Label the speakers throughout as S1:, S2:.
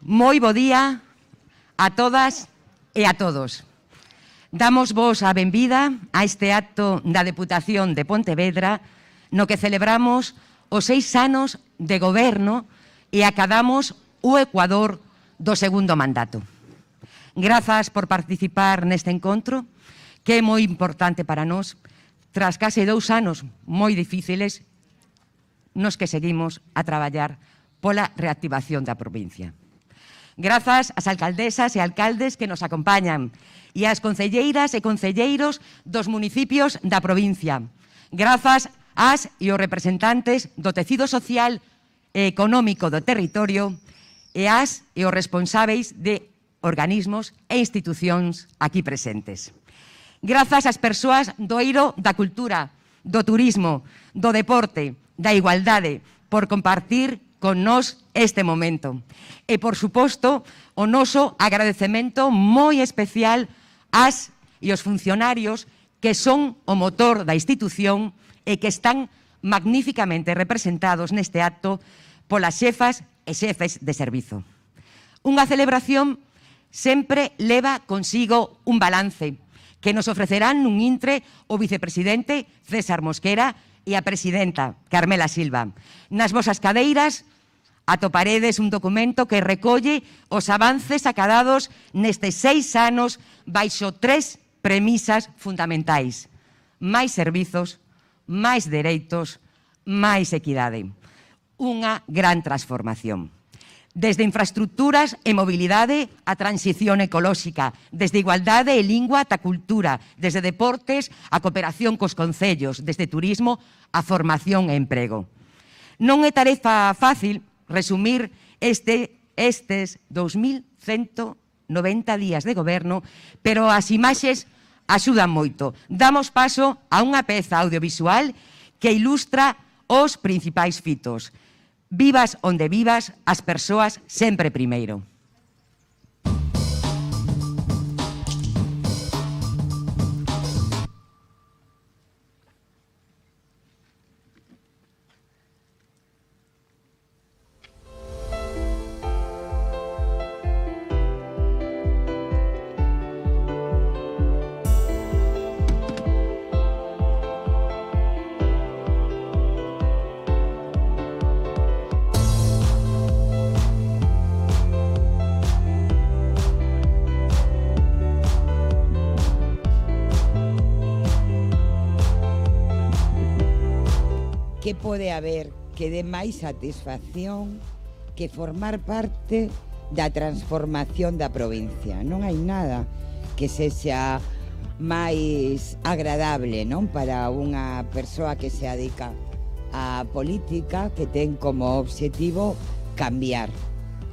S1: Moi bo día a todas e a todos. Damos vos a benvida a este acto da Deputación de Pontevedra no que celebramos os 6 anos de goberno e acadamos o Ecuador do segundo mandato. Grazas por participar neste encontro, que é moi importante para nós, tras case 2 anos moi difíciles nos que seguimos a traballar pola reactivación da provincia. Grazas ás alcaldesas e alcaldes que nos acompañan e ás concelleiras e concelleiros dos municipios da provincia. Grazas ás e os representantes do tecido social e económico do territorio e ás e os responsáveis de organismos e institucións aquí presentes. Grazas ás persoas do eiro da cultura, do turismo, do deporte, da igualdade, por compartir con nós este momento. E, por suposto, o noso agradecemento moi especial ás e os funcionarios que son o motor da institución e que están magníficamente representados neste acto polas xefas e xefes de servizo. Unha celebración sempre leva consigo un balance que nos ofrecerán nun intre o vicepresidente César Mosquera e a presidenta Carmela Silva. Nas vosas cadeiras atoparedes un documento que recolle os avances acadados nestes 6 anos baixo 3 premisas fundamentais: máis servizos, máis dereitos, máis equidade. Unha gran transformación. Desde infraestructuras e mobilidade a transición ecolóxica, desde igualdade e lingua ata cultura, desde deportes a cooperación cos concellos, desde turismo a formación e emprego. Non é tarefa fácil resumir estes 2.190 días de goberno, pero as imaxes axudan moito. Damos paso a unha peza audiovisual que ilustra os principais fitos. Vivas onde vivas, as persoas sempre primeiro.
S2: Que pode haber que dé máis satisfacción que formar parte da transformación da provincia? Non hai nada que sexa máis agradable, non, para unha persoa que se dedica á política, que ten como obxectivo cambiar,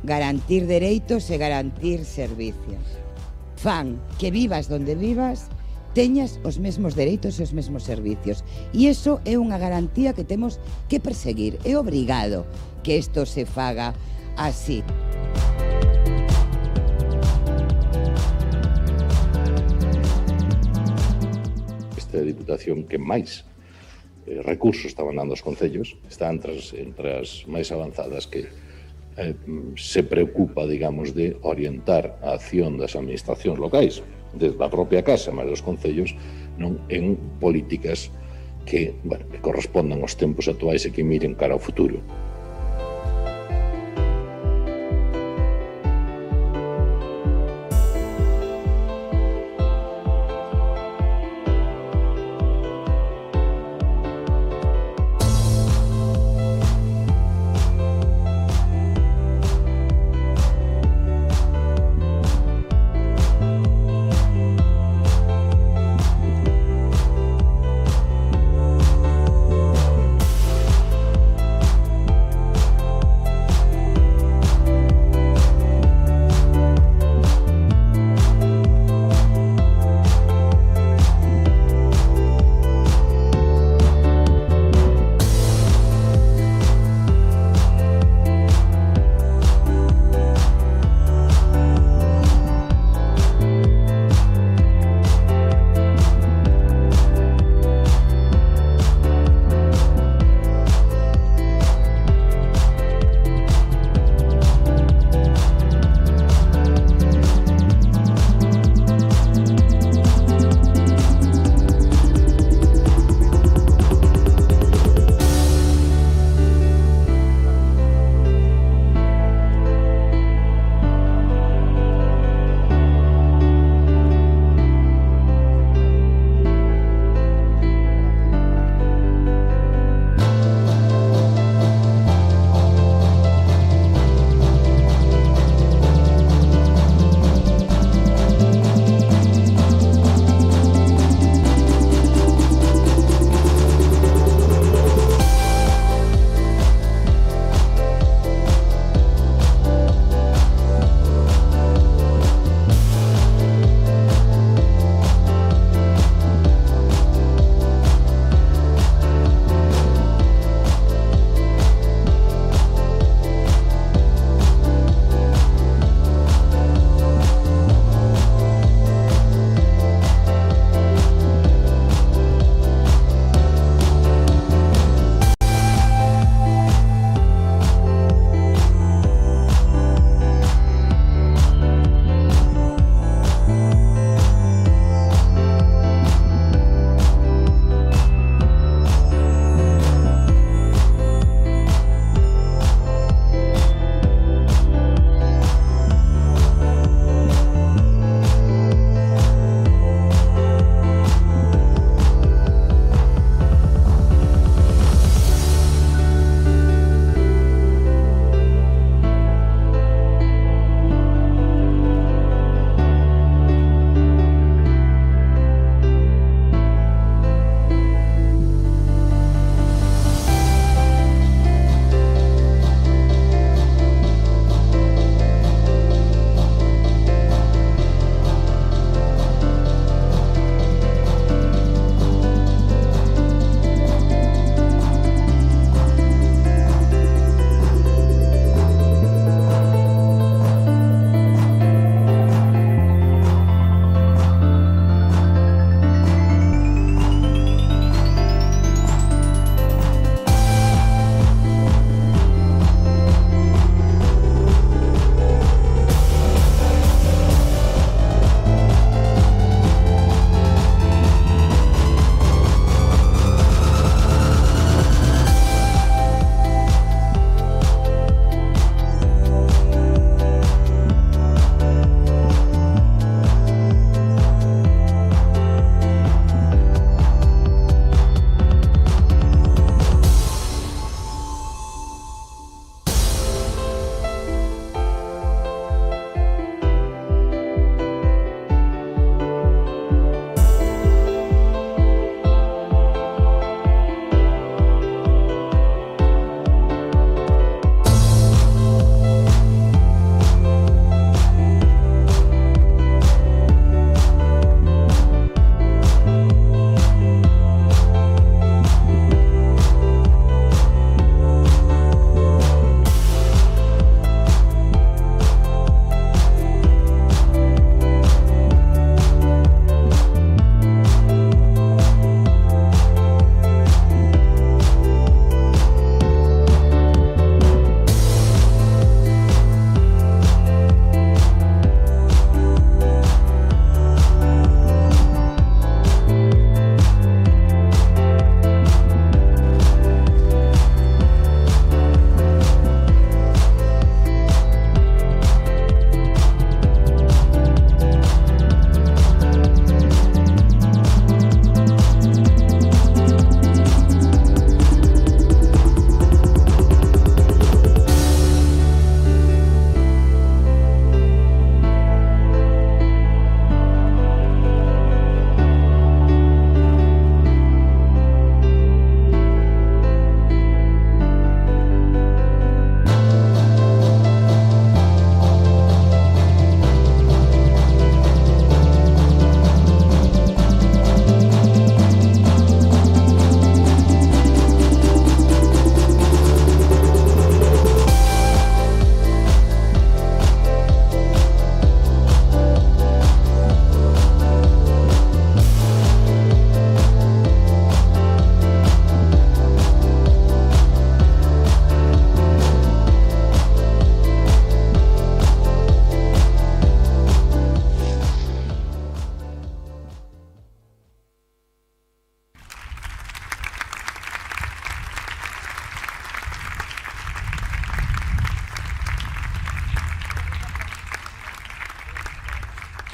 S2: garantir dereitos e garantir servicios. Fan que vivas donde vivas, teñas os mesmos dereitos e os mesmos servicios. E iso é unha garantía que temos que perseguir. É obrigado que isto se faga así.
S3: Esta é a diputación que máis recursos estaban dando aos concellos, está entre as máis avanzadas que se preocupa, digamos, de orientar a acción das administracións locais, desde a propia casa, mas dos concellos, non en políticas que, bueno, que correspondan aos tempos actuais e que miren cara ao futuro.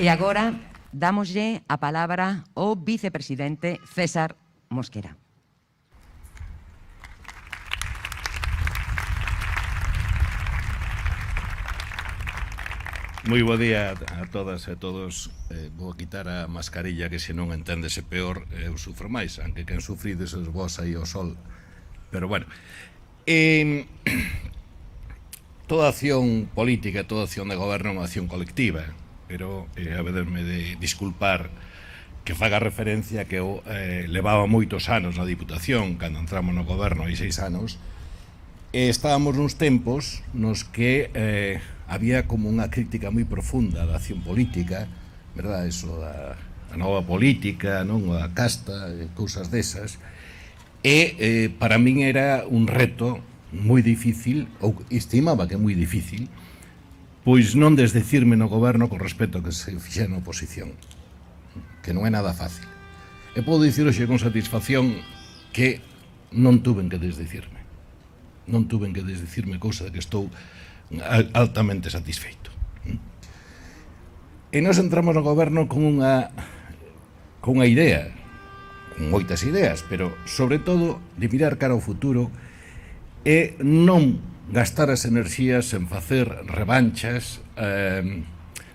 S1: E agora dámoslle a palabra ao vicepresidente César Mosquera.
S4: Moi bo día a todas e a todos. Vou quitar a mascarilla, que se non enténdese peor, eu sufro máis, aunque quen sufrides os vos aí ao sol. Pero bueno, toda acción política, toda acción de goberno é unha acción colectiva, pero haberme de disculpar que faga referencia que eu levaba moitos anos na Diputación, cando entramos no goberno hai 6 anos, e estábamos nuns tempos nos que había como unha crítica moi profunda da acción política, verdad, eso da nova política, non, a casta, cousas desas, e para min era un reto moi difícil, ou estimaba que moi difícil, pois non desdecirme no goberno con respecto a que se fixera na oposición, que non é nada fácil. E podo dicir hoxe con satisfacción que non tuven que desdecirme. Non tuven que desdecirme, cousa de que estou altamente satisfeito. E nós entramos no goberno con unha idea, con moitas ideas, pero sobre todo de mirar cara ao futuro e non gastar as enerxías en facer revanchas,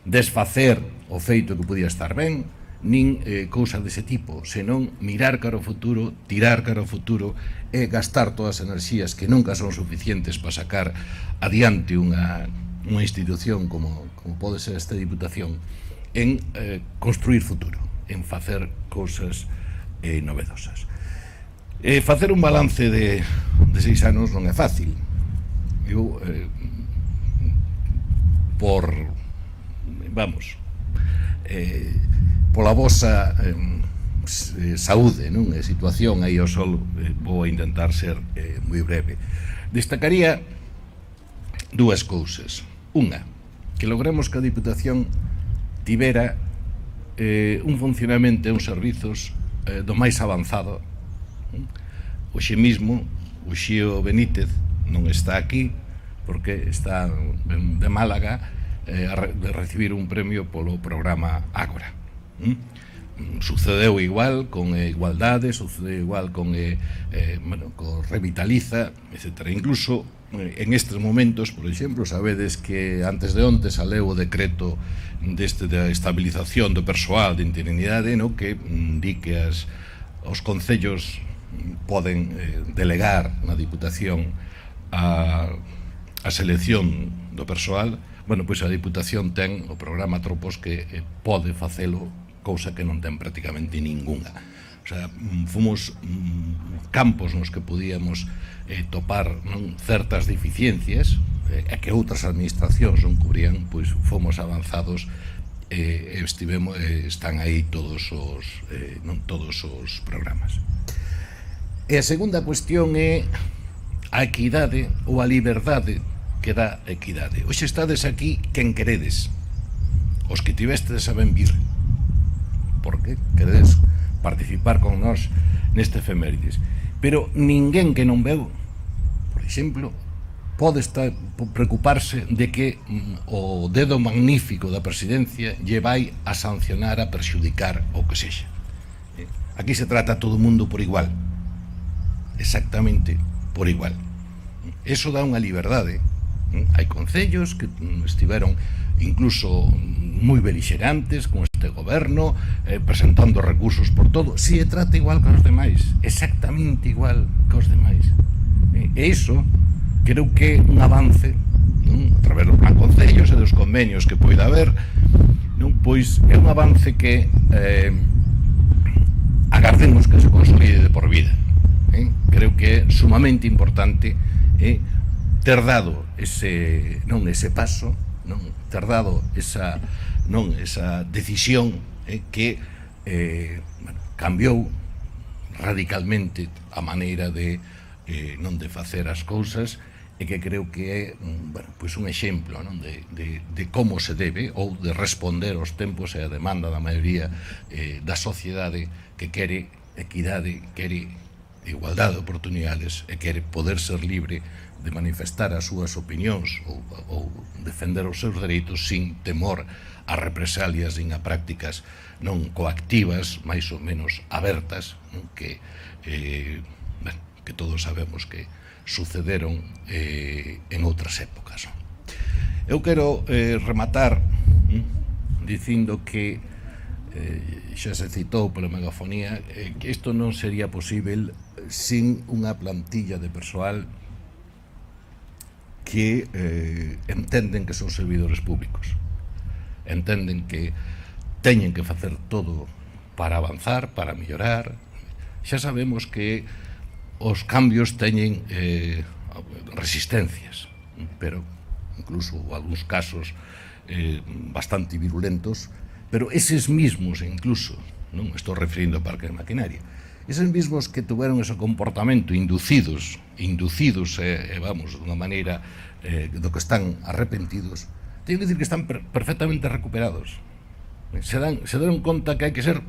S4: desfacer o feito que podía estar ben, nin cousa dese tipo, senón mirar cara ao futuro, tirar cara ao futuro e gastar todas as enerxías que nunca son suficientes para sacar adiante unha institución como pode ser esta Diputación en construir futuro, en facer cousas novedosas. Facer un balance de 6 anos non é fácil. Eu, pola vosa saúde, non? A situación aí ao sol, vou intentar ser moi breve. Destacaría dúas cousas. Unha, que logremos que a Diputación tivera un funcionamento e uns servizos do máis avanzado. Hoxe mismo, o Xío Benítez non está aquí porque está de Málaga de recibir un premio polo programa Ágora. Sucedeu igual con Igualdade, sucedeu igual con Revitaliza, etc. Incluso en estes momentos, por exemplo, sabedes que antes de onte saleu o decreto de estabilización do persoal de interinidade, que di que os concellos poden delegar na Diputación a selección do persoal. Bueno, pois a Diputación ten o programa Tropos que pode facelo, cousa que non ten prácticamente ninguna. O sea, fomos campos nos que podíamos topar certas deficiencias e que outras administracións non cubrían, pois fomos avanzados e están aí todos os programas. E a segunda cuestión é a equidade ou a liberdade que dá equidade. Hoxe estades aquí quen queredes, os que tivestes a ben vir, porque queredes participar con nós neste efemérides. Pero ninguén que non veu, por exemplo, pode preocuparse de que o dedo magnífico da presidencia lle vai a sancionar, a perxudicar o que sexa. Aquí se trata a todo o mundo por igual, exactamente por igual. Eso dá unha liberdade. Hai concellos que estiveron incluso moi belixerantes con este goberno, presentando recursos por todo. Si e trata igual que os demais, exactamente igual que os demais. E iso creo que é un avance, a través do plan concellos e dos convenios que poida haber, pois é un avance que agardemos que se consolide de por vida. Creo que é sumamente importante ter dado ese paso, ter dado esa decisión que cambiou radicalmente a maneira de facer as cousas e que creo que é un exemplo de como se debe ou de responder aos tempos e a demanda da maioría da sociedade que quere equidade, quere igualdade de oportunidades e quere poder ser libre manifestar as súas opinións ou defender os seus dereitos sin temor a represalias nin a prácticas non coactivas, máis ou menos abertas, non? Que todos sabemos que sucederon en outras épocas. Eu quero rematar dicindo que xa se citou pola megafonía que isto non sería posible sin unha plantilla de persoal que entenden que son servidores públicos, entenden que teñen que facer todo para avanzar, para mellorar. Xa sabemos que os cambios teñen resistencias, pero incluso algúns casos bastante virulentos, pero eses mismos incluso, non estou referindo ao parque de maquinaria, eses mismos que tuveron ese comportamento inducidos, vamos, dunha maneira do que están arrepentidos, teño que dicir que están perfectamente recuperados. Se deron conta que hai que ser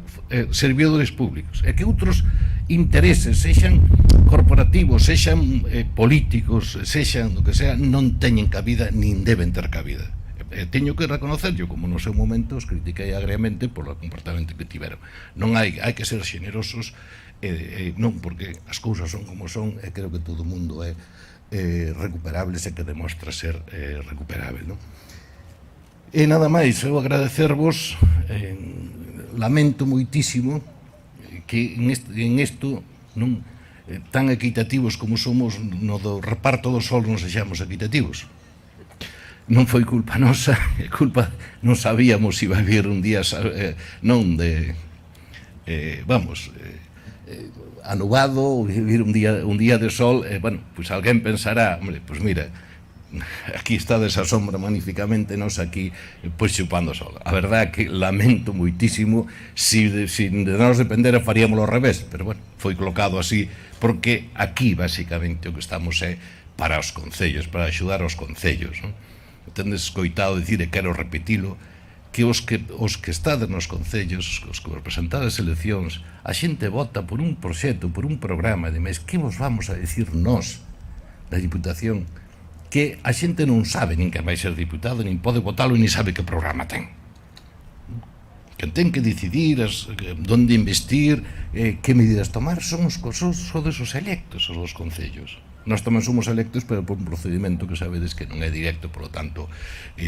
S4: servidores públicos e que outros intereses, sexan corporativos, sexan políticos, sexan do que sea, non teñen cabida nin deben ter cabida. Teño que reconocerlo, como no seu momento os critiquei agreamente polo comportamento que tiveron. Non hai que ser xenerosos, non, porque as cousas son como son e creo que todo o mundo é recuperable se que demostra ser recuperable, non? E nada máis, eu agradecervos, lamento moitísimo que en isto non tan equitativos como somos no do reparto do sol non sexamos equitativos. Non foi culpa nosa, culpa non sabíamos se iba a vir un día non de anubado, vir un día de sol, bueno, pois alguén pensará, hombre, pois mira, aquí está desa sombra magníficamente, nos aquí pois chupando sol. A verdade é que lamento moitísimo, se de nós dependera faríamoslo ao revés, pero bueno, foi colocado así porque aquí basicamente o que estamos é para os concellos, para axudar aos concellos, non? Tendes escoitado dicir, e quero repetilo, que os que estades nos concellos, os que representades eleccións, a xente vota por un proxecto, por un programa, e demais, que vos vamos a decir nós da Diputación que a xente non sabe nin que vai ser diputado, nin pode votalo, nin sabe que programa ten. Que ten que decidir onde investir, que medidas tomar, son os electos os concellos. Nós tamén somos electos, pero por un procedimento que sabedes que non é directo, por lo tanto,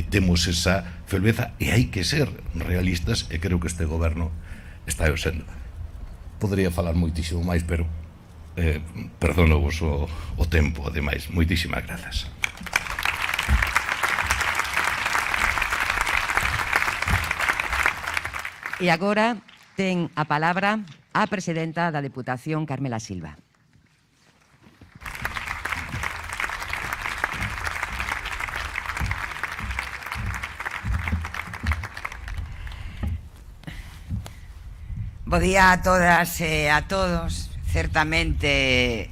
S4: temos esa ferveza e hai que ser realistas, e creo que este goberno está sendo. Podería falar moitísimo máis, pero perdono-vos o tempo, ademais. Moitísimas grazas.
S1: E agora ten a palabra a presidenta da Deputación, Carmela Silva.
S2: Bo día a todas e a todos. Certamente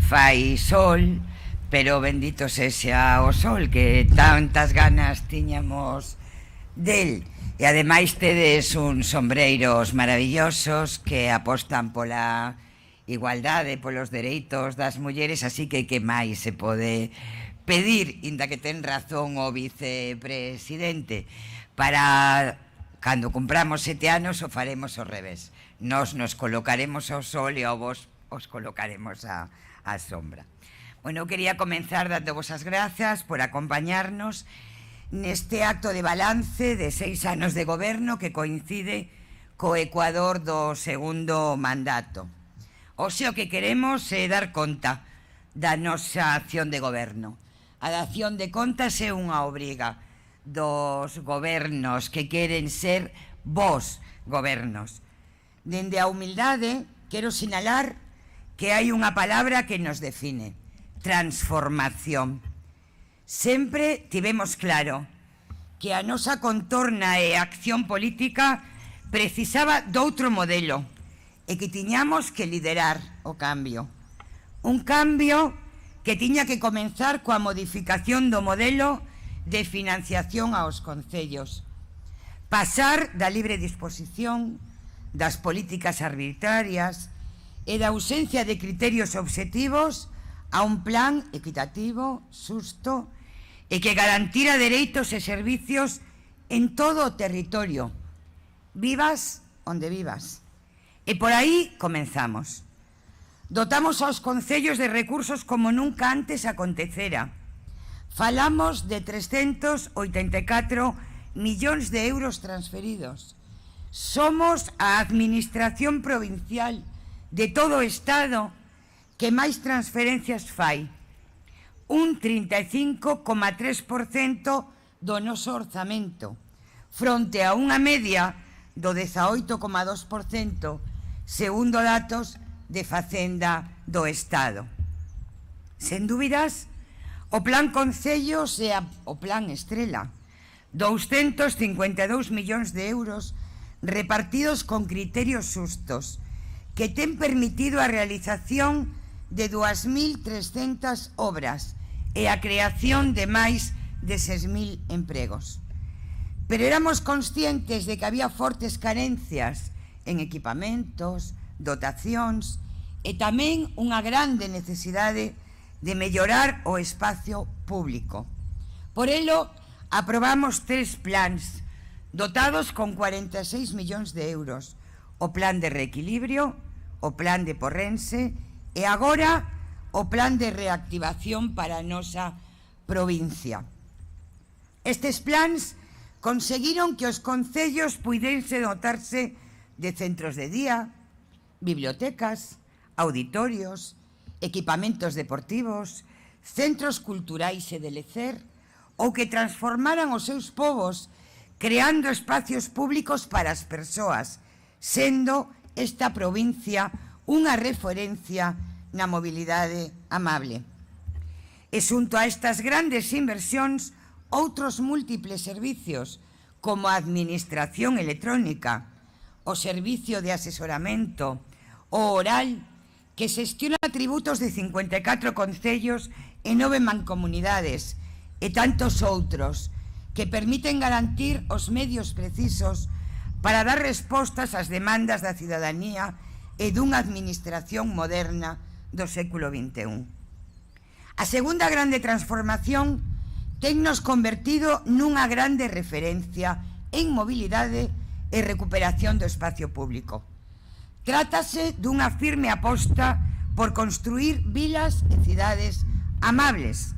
S2: fai sol, pero bendito sexa o sol, que tantas ganas tiñamos del. E ademais tedes uns sombreiros maravillosos que apostan pola igualdade, polos dereitos das mulleres, así que máis se pode pedir, inda que ten razón o vicepresidente, para cando cumpramos 7 anos o faremos ao revés. Nos colocaremos ao sol e ao vos os colocaremos á sombra. Bueno, eu quería comenzar dando-vos as grazas por acompañarnos neste acto de balance de 6 anos de goberno que coincide co ecuador do segundo mandato. Oxe, o que queremos é dar conta da nosa acción de goberno. A dación de contas é unha obriga dos gobernos que queren ser vos gobernos. Dende a humildade, quero sinalar que hai unha palabra que nos define: transformación. Sempre tivemos claro que a nosa contorna e acción política precisaba doutro modelo e que tiñamos que liderar o cambio. Un cambio que tiña que comenzar coa modificación do modelo de financiación aos concellos. Pasar da libre disposición, das políticas arbitrarias e da ausencia de criterios obxectivos a un plan equitativo, xusto, e que garantira dereitos e servicios en todo o territorio, vivas onde vivas. E por aí comenzamos. Dotamos aos concellos de recursos como nunca antes acontecera. Falamos de 384 millóns de euros transferidos. Somos a administración provincial de todo o Estado que máis transferencias fai. Un 35,3% do noso orzamento, fronte a unha media do 18,2%, segundo datos de Facenda do Estado. Sen dúbidas, o Plan Concellos e o Plan Estrela, 252 millóns de euros repartidos con criterios xustos, que ten permitido a realización de 2.300 obras e a creación de máis de 6.000 empregos. Pero éramos conscientes de que había fortes carencias en equipamentos, dotacións e tamén unha grande necesidade de mellorar o espacio público. Por elo, aprobamos 3 plans dotados con 46 millóns de euros. O Plan de Reequilibrio, o Plan de Porrense e agora o Plan de Reactivación para a nosa provincia. Estes plans conseguiron que os concellos puidense dotarse de centros de día, bibliotecas, auditorios, equipamentos deportivos, centros culturais e de lecer, ou que transformaran os seus povos creando espacios públicos para as persoas, sendo esta provincia unha referencia na mobilidade amable. E xunto a estas grandes inversións, outros múltiples servicios, como a administración electrónica, o servicio de asesoramento, o oral, que xestiona tributos de 54 concellos e 9 mancomunidades, e tantos outros, que permiten garantir os medios precisos para dar respostas ás demandas da cidadanía e dunha administración moderna do século XXI. A segunda grande transformación tennos convertido nunha grande referencia en mobilidade e recuperación do espacio público. Trátase dunha firme aposta por construir vilas e cidades amables.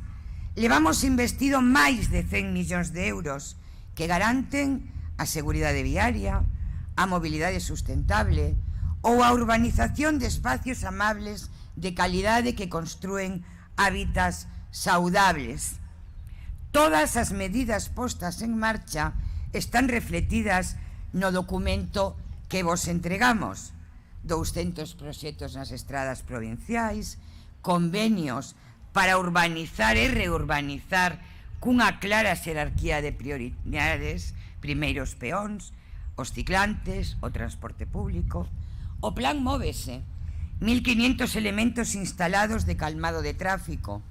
S2: Levamos investido máis de 100 millóns de euros que garanten a seguridade viaria, a mobilidade sustentable ou a urbanización de espacios amables de calidade que construen hábitats saudables. Todas as medidas postas en marcha están refletidas no documento que vos entregamos. 200 proxectos nas estradas provinciais, convenios para urbanizar e reurbanizar cunha clara xerarquía de prioridades, primeiros peóns, os ciclantes, o transporte público. O plan móvese, 1.500 elementos instalados de calmado de tráfico.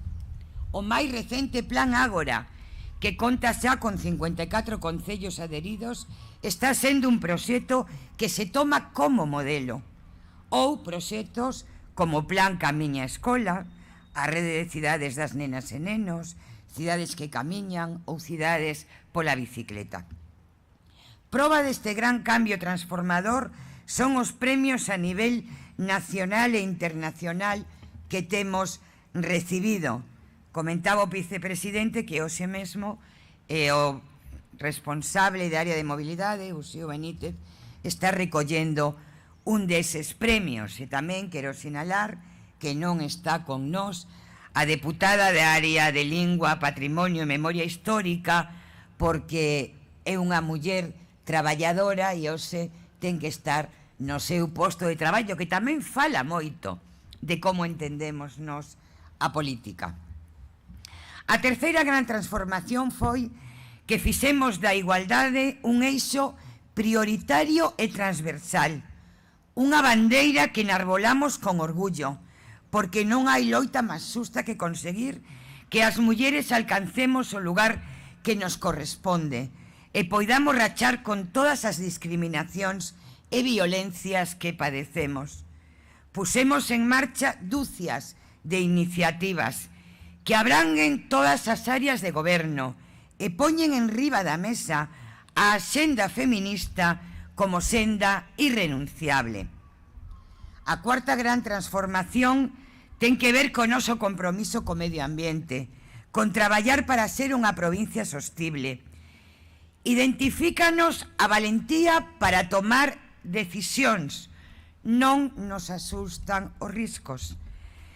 S2: O máis recente Plan Ágora, que conta xa con 54 concellos adheridos, está sendo un proxecto que se toma como modelo. Ou proxectos como o Plan Camiña Escola, a rede de cidades das nenas e nenos, cidades que camiñan ou cidades pola bicicleta. Proba deste gran cambio transformador son os premios a nivel nacional e internacional que temos recibido. Comentaba o vicepresidente que hoxe mesmo o responsable da área de mobilidade, Uxío Benítez, está recollendo un deses premios. E tamén quero sinalar que non está con nós a deputada da área de Lingua, Patrimonio e Memoria Histórica, porque é unha muller traballadora e hoxe ten que estar no seu posto de traballo, que tamén fala moito de como entendemos nós a política. A terceira gran transformación foi que fixemos da igualdade un eixo prioritario e transversal, unha bandeira que enarbolamos con orgullo, porque non hai loita máis xusta que conseguir que as mulleres alcancemos o lugar que nos corresponde e poidamos rachar con todas as discriminacións e violencias que padecemos. Pusemos en marcha dúcias de iniciativas que abranguen todas as áreas de goberno e poñen en riba da mesa a axenda feminista como senda irrenunciable. A cuarta gran transformación ten que ver co noso compromiso co medio ambiente, con traballar para ser unha provincia sostible. Identifícanos a valentía para tomar decisións. Non nos asustan os riscos.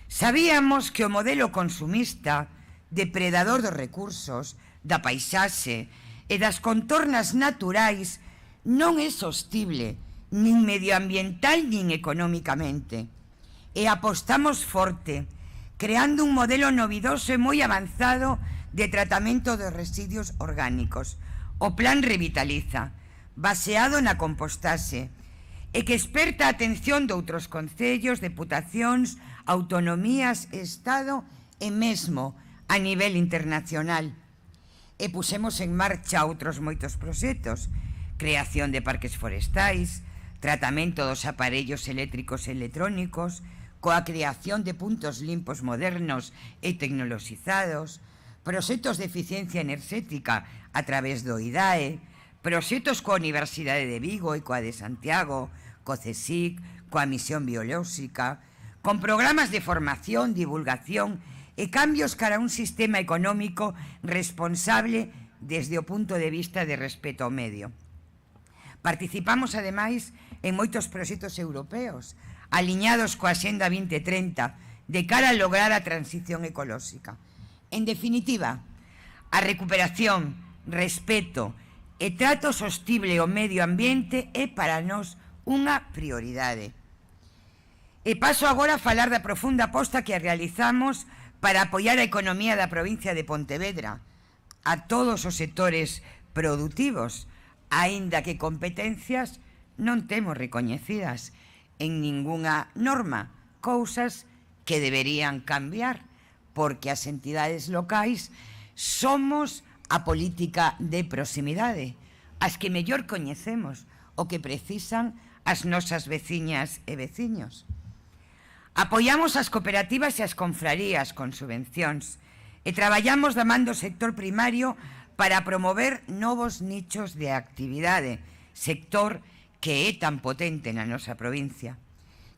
S2: Sabíamos que o modelo consumista, depredador dos recursos, da paisaxe e das contornas naturais non é sostible, nin medioambiental nin económicamente. E apostamos forte, creando un modelo novidoso e moi avanzado de tratamento dos residuos orgánicos. O Plan Revitaliza, baseado na compostaxe, e que esperta a atención de outros concellos, deputacións, autonomías, Estado e mesmo a nivel internacional. E pusemos en marcha outros moitos proxectos, creación de parques forestais, tratamento dos aparellos eléctricos e electrónicos, coa creación de puntos limpos modernos e tecnoloxizados, proxectos de eficiencia enerxética a través do IDAE, proxectos coa Universidade de Vigo e coa de Santiago, co CSIC, coa Misión Biolóxica, con programas de formación, divulgación e cambios cara a un sistema económico responsable desde o punto de vista de respeto ao medio. Participamos, ademais, en moitos proxectos europeos, aliñados coa Axenda 2030, de cara a lograr a transición ecolóxica. En definitiva, a recuperación, respeto e trato sostible ao medio ambiente é para nós unha prioridade. E paso agora a falar da profunda aposta que realizamos para apoiar a economía da provincia de Pontevedra, a todos os sectores produtivos, aínda que competencias non temos recoñecidas en ningunha norma, cousas que deberían cambiar, porque as entidades locais somos a política de proximidade, as que mellor coñecemos o que precisan as nosas veciñas e veciños. Apoiamos as cooperativas e as confrarías con subvencións e traballamos da man do sector primario para promover novos nichos de actividade, sector que é tan potente na nosa provincia.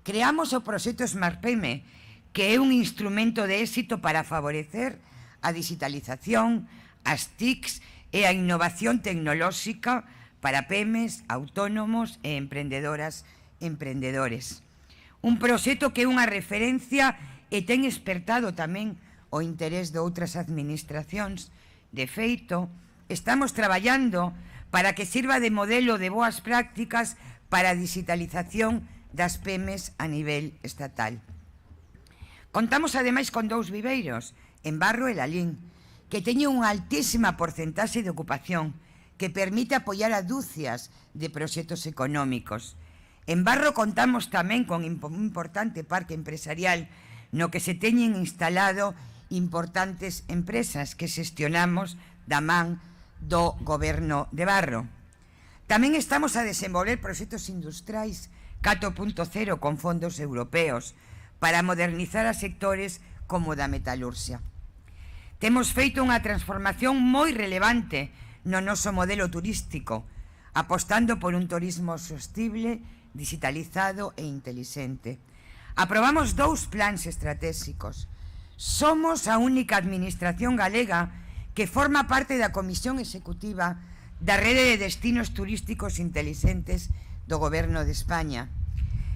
S2: Creamos o proxecto SmartPeme, que é un instrumento de éxito para favorecer a digitalización, as TICs e a innovación tecnolóxica para PEMES, autónomos e emprendedoras e emprendedores. Un proxecto que é unha referencia e ten espertado tamén o interés de outras administracións. De feito, estamos traballando para que sirva de modelo de boas prácticas para a digitalización das PEMES a nivel estatal. Contamos ademais con 2 viveiros, en Barro e Lalín, que teñen unha altísima porcentaxe de ocupación que permite apoiar a dúcias de proxectos económicos. En Barro contamos tamén con un importante parque empresarial no que se teñen instalado importantes empresas que xestionamos da man do Goberno de Barro. Tamén estamos a desenvolver proxectos industriais 4.0 con fondos europeos para modernizar a sectores como da metalurxia. Temos feito unha transformación moi relevante no noso modelo turístico, apostando por un turismo sostible, digitalizado e intelixente. Aprobamos 2 plans estratégicos. Somos a única administración galega que forma parte da Comisión Executiva da Rede de Destinos Turísticos Intelixentes do Goberno de España.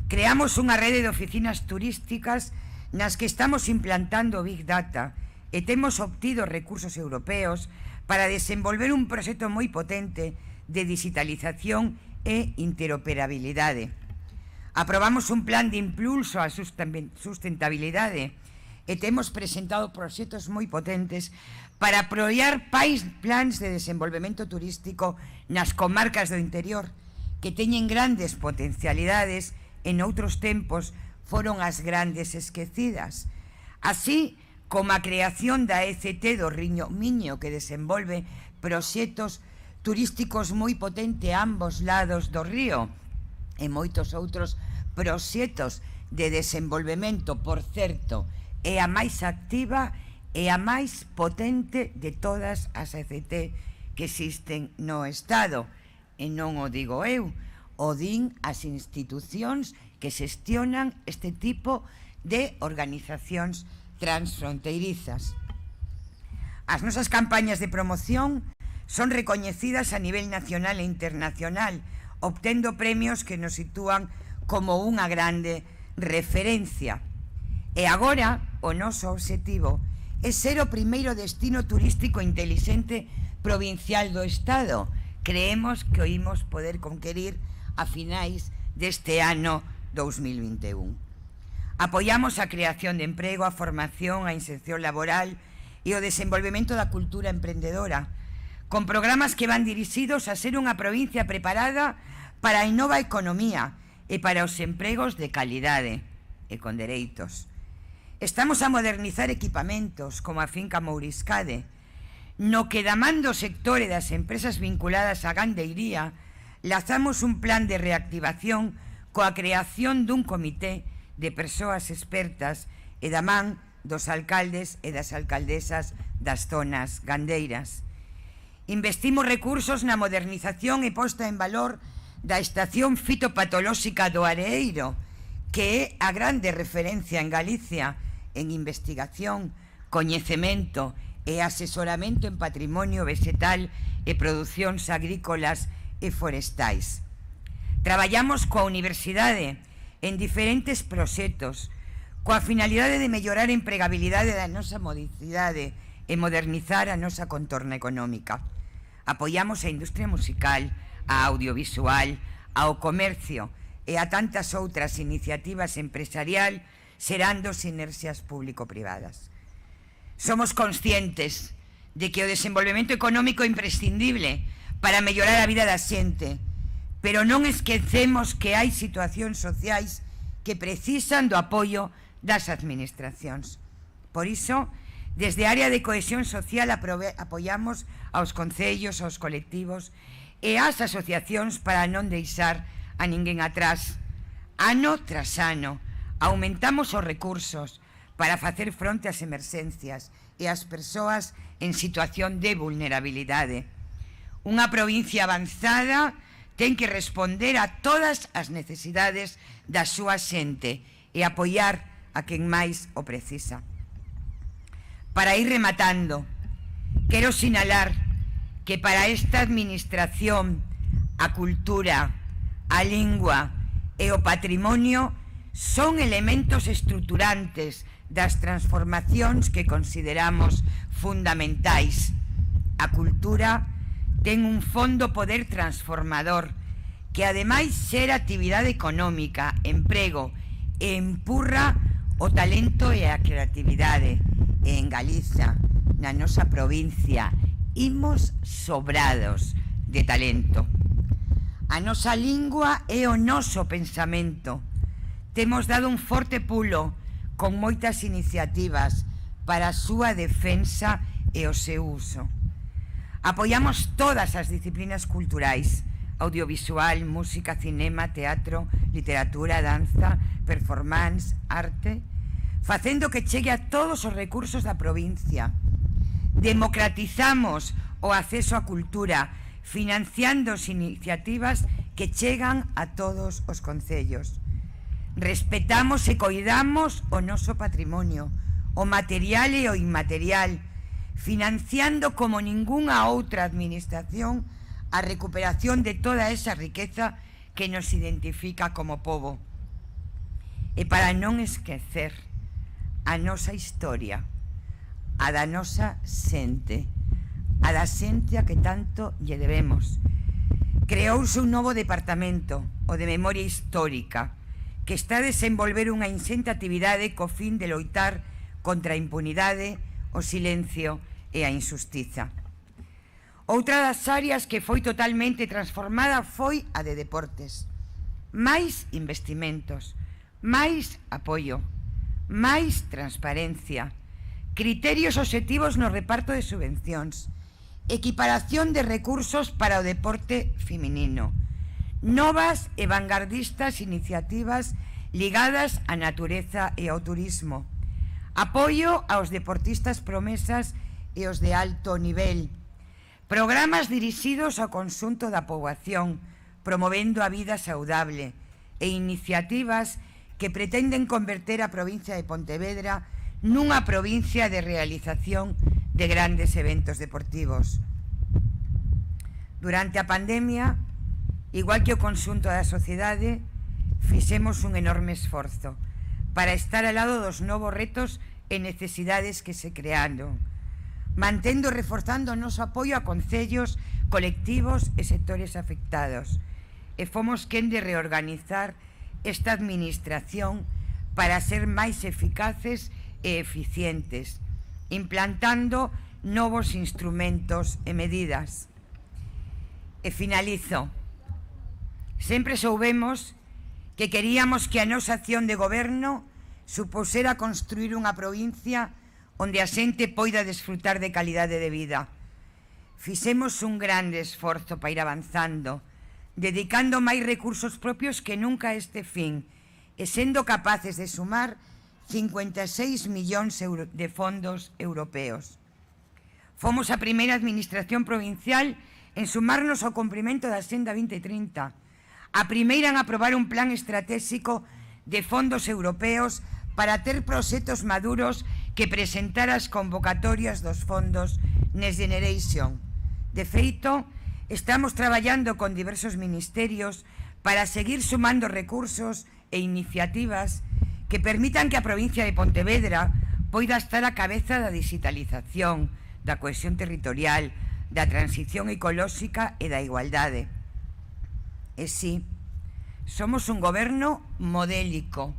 S2: Creamos unha rede de oficinas turísticas nas que estamos implantando Big Data e temos obtido recursos europeos para desenvolver un proxecto moi potente de digitalización e interoperabilidade. Aprobamos un plan de impulso á sustentabilidade e temos presentado proxectos moi potentes para apoiar plans de desenvolvemento turístico nas comarcas do interior que teñen grandes potencialidades e noutros tempos foron as grandes esquecidas. Así como a creación da ECT do Riño Miño, que desenvolve proxectos turísticos moi potentes a ambos lados do río, e moitos outros proxectos de desenvolvemento, por certo, é a máis activa e a máis potente de todas as ECT que existen no Estado. E non o digo eu, o din as institucións que xestionan este tipo de organizacións transfronteirizas. As nosas campañas de promoción son recoñecidas a nivel nacional e internacional, obtendo premios que nos sitúan como unha grande referencia. E agora o noso obxectivo é ser o primeiro destino turístico intelixente provincial do Estado. Creemos que o imos poder conquerir a finais deste ano 2021. Apoiamos a creación de emprego, a formación, a inserción laboral e o desenvolvemento da cultura emprendedora, con programas que van dirixidos a ser unha provincia preparada para a nova economía e para os empregos de calidade e con dereitos. Estamos a modernizar equipamentos como a finca Mouriscade, no que da man do sector e das empresas vinculadas á gandeiría, lazamos un plan de reactivación coa creación dun comité de persoas expertas e da man dos alcaldes e das alcaldesas das zonas gandeiras. Investimos recursos na modernización e posta en valor da estación fitopatolóxica do Areeiro, que é a grande referencia en Galicia en investigación, coñecemento e asesoramento en patrimonio vegetal e producións agrícolas e forestais. Traballamos coa universidade en diferentes proxectos coa finalidade de mellorar a empregabilidade da nosa modicidade e modernizar a nosa contorna económica. Apoiamos a industria musical, a audiovisual, ao comercio e a tantas outras iniciativas empresarial xerando sinerxias público-privadas. Somos conscientes de que o desenvolvemento económico é imprescindible para mellorar a vida da xente, pero non esquecemos que hai situacións sociais que precisan do apoio das administracións. Por iso, desde a área de cohesión social apoiamos aos concellos, aos colectivos e ás asociacións para non deixar a ninguén atrás. Ano tras ano, aumentamos os recursos para facer fronte ás emerxencias e ás persoas en situación de vulnerabilidade. Unha provincia avanzada ten que responder a todas as necesidades da súa xente e apoiar a quen máis o precisa. Para ir rematando, quero sinalar que para esta administración a cultura, a lingua e o patrimonio son elementos estruturantes das transformacións que consideramos fundamentais. A cultura ten un fondo poder transformador que ademais xera actividade económica, emprego e empurra o talento e a creatividade. E en Galiza, na nosa provincia, imos sobrados de talento. A nosa lingua é o noso pensamento. Temos dado un forte pulo con moitas iniciativas para a súa defensa e o seu uso. Apoiamos todas as disciplinas culturais, audiovisual, música, cinema, teatro, literatura, danza, performance, arte, facendo que chegue a todos os recursos da provincia. Democratizamos o acceso á cultura, financiando iniciativas que chegan a todos os concellos. Respetamos e coidamos o noso patrimonio, o material e o inmaterial, financiando como ningunha outra administración a recuperación de toda esa riqueza que nos identifica como pobo. E para non esquecer a nosa historia, a da nosa xente, a da xente a que tanto lle debemos. Creouse un novo departamento, o de Memoria Histórica, que está a desenvolver unha insente actividade co fin de loitar contra a impunidade, o silencio e a injustiza. Outra das áreas que foi totalmente transformada foi a de deportes. Máis investimentos, máis apoio, máis transparencia, criterios obxectivos no reparto de subvencións, equiparación de recursos para o deporte feminino, novas e vanguardistas iniciativas ligadas á natureza e ao turismo, Apoio aos deportistas promesas e os de alto nivel. Programas dirixidos ao conxunto da poboación, promovendo a vida saudable, e iniciativas que pretenden converter a provincia de Pontevedra nunha provincia de realización de grandes eventos deportivos. Durante a pandemia, igual que o conxunto da sociedade, fixemos un enorme esforzo para estar ao lado dos novos retos e necesidades que se crearon, mantendo e reforzando o noso apoio a concellos, colectivos e sectores afectados. E fomos quen de reorganizar esta administración para ser máis eficaces e eficientes, implantando novos instrumentos e medidas. E finalizo. Sempre soubemos que queríamos que a nosa acción de goberno supusera construir unha provincia onde a xente poida desfrutar de calidade de vida. Fixemos un grande esforzo para ir avanzando, dedicando máis recursos propios que nunca a este fin, e sendo capaces de sumar 56 millóns de fondos europeos. Fomos a primeira administración provincial en sumarnos ao cumprimento da Xenda 2030, a primeira en aprobar un plan estratégico de fondos europeos para ter proxectos maduros que presentar as convocatorias dos fondos Next Generation. De feito, estamos traballando con diversos ministerios para seguir sumando recursos e iniciativas que permitan que a provincia de Pontevedra poida estar á cabeza da digitalización, da cohesión territorial, da transición ecolóxica e da igualdade. E sí, somos un goberno modélico.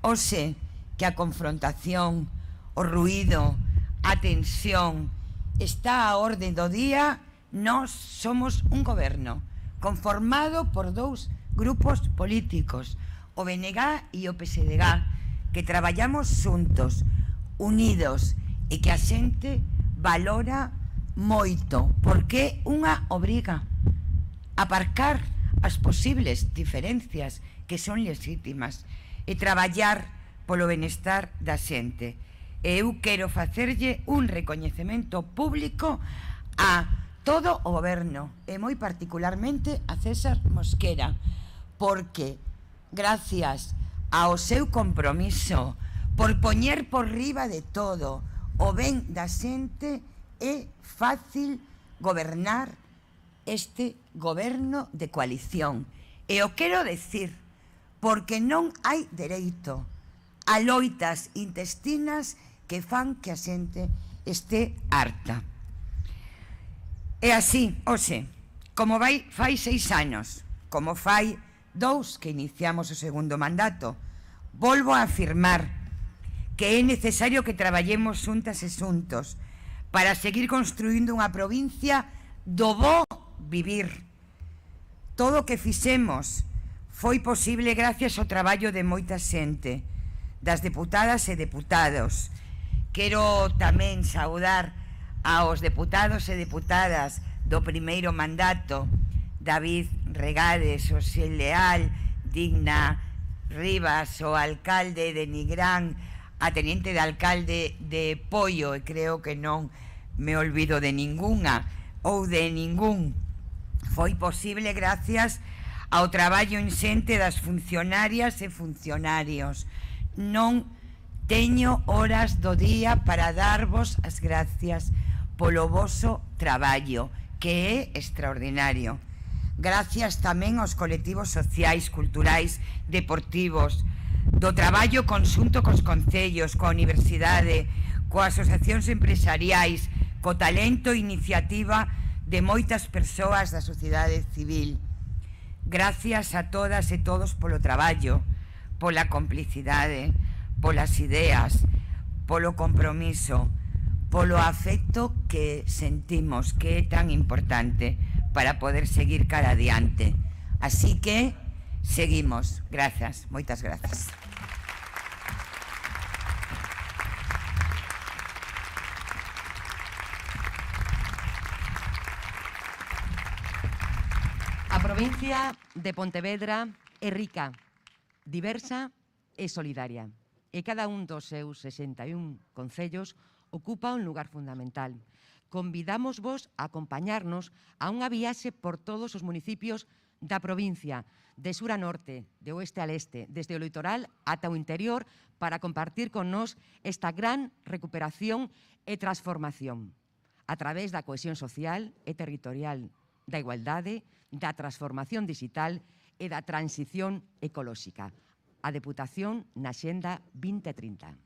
S2: Oxe, que a confrontación, o ruído, a tensión está á orde do día, nós somos un goberno conformado por dous grupos políticos, o BNG e o PSDG, que traballamos xuntos, unidos, e que a xente valora moito, porque unha obriga a aparcar as posibles diferencias que son legítimas e traballar polo benestar da xente. E eu quero facerlle un recoñecemento público a todo o goberno e moi particularmente a César Mosquera, porque gracias ao seu compromiso por poñer por riba de todo o ben da xente, é fácil gobernar este goberno de coalición. E o quero decir porque non hai dereito a loitas intestinas que fan que a xente este harta. E así, hoxe, como fai 6 anos, como fai 2 que iniciamos o segundo mandato, volvo a afirmar que é necesario que traballemos xuntas e xuntos para seguir construindo unha provincia do bo vivir. Todo o que fixemos foi posible gracias ao traballo de moita xente, das deputadas e deputados. Quero tamén saudar aos deputados e deputadas do primeiro mandato, David Regades, Xosé Leal, Digna Rivas, o alcalde de Nigrán, a teniente de alcalde de Poio, e creo que non me olvido de ningunha ou de ningún. Foi posible gracias ao traballo inxente das funcionarias e funcionarios. Non teño horas do día para darvos as gracias polo voso traballo, que é extraordinario. Gracias tamén aos colectivos sociais, culturais, deportivos, do traballo conxunto cos concellos, coa universidade, coas asociacións empresariais, co talento e iniciativa de moitas persoas da sociedade civil. Gracias a todas e todos polo traballo, pola complicidade, polas ideas, polo compromiso, polo afecto que sentimos que é tan importante para poder seguir cara adiante. Así que seguimos. Grazas, moitas grazas.
S1: A provincia de Pontevedra é rica, diversa e solidaria. e cada un dos seus 61 concellos ocupa un lugar fundamental. Convidamos vos a acompañarnos a unha viaxe por todos os municipios da provincia, de sur a norte, de oeste a leste, desde o litoral ata o interior, para compartir con nós esta gran recuperación e transformación a través da cohesión social e territorial, da igualdade, da transformación digital e da transición ecolóxica. A Deputación na Xenda 2030.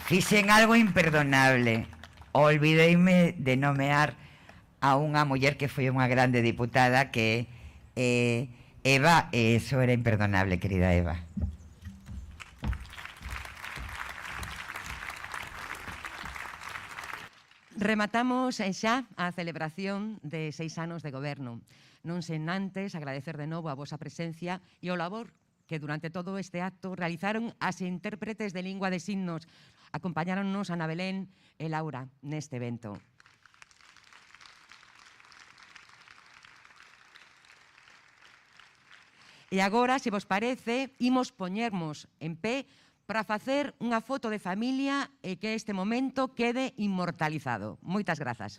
S2: Fixen algo imperdonable. Olvideime de nomear a unha muller que foi unha grande diputada, que é Eva, e eso era imperdonable, querida Eva.
S1: Rematamos xa a celebración de 6 anos de goberno. Non sen antes agradecer de novo a vosa presencia e o labor que durante todo este acto realizaron as intérpretes de lingua de signos. Acompañáronnos Ana Belén e Laura neste evento. E agora, se vos parece, imos poñermos en pé para facer unha foto de familia e que este momento quede inmortalizado. Moitas grazas.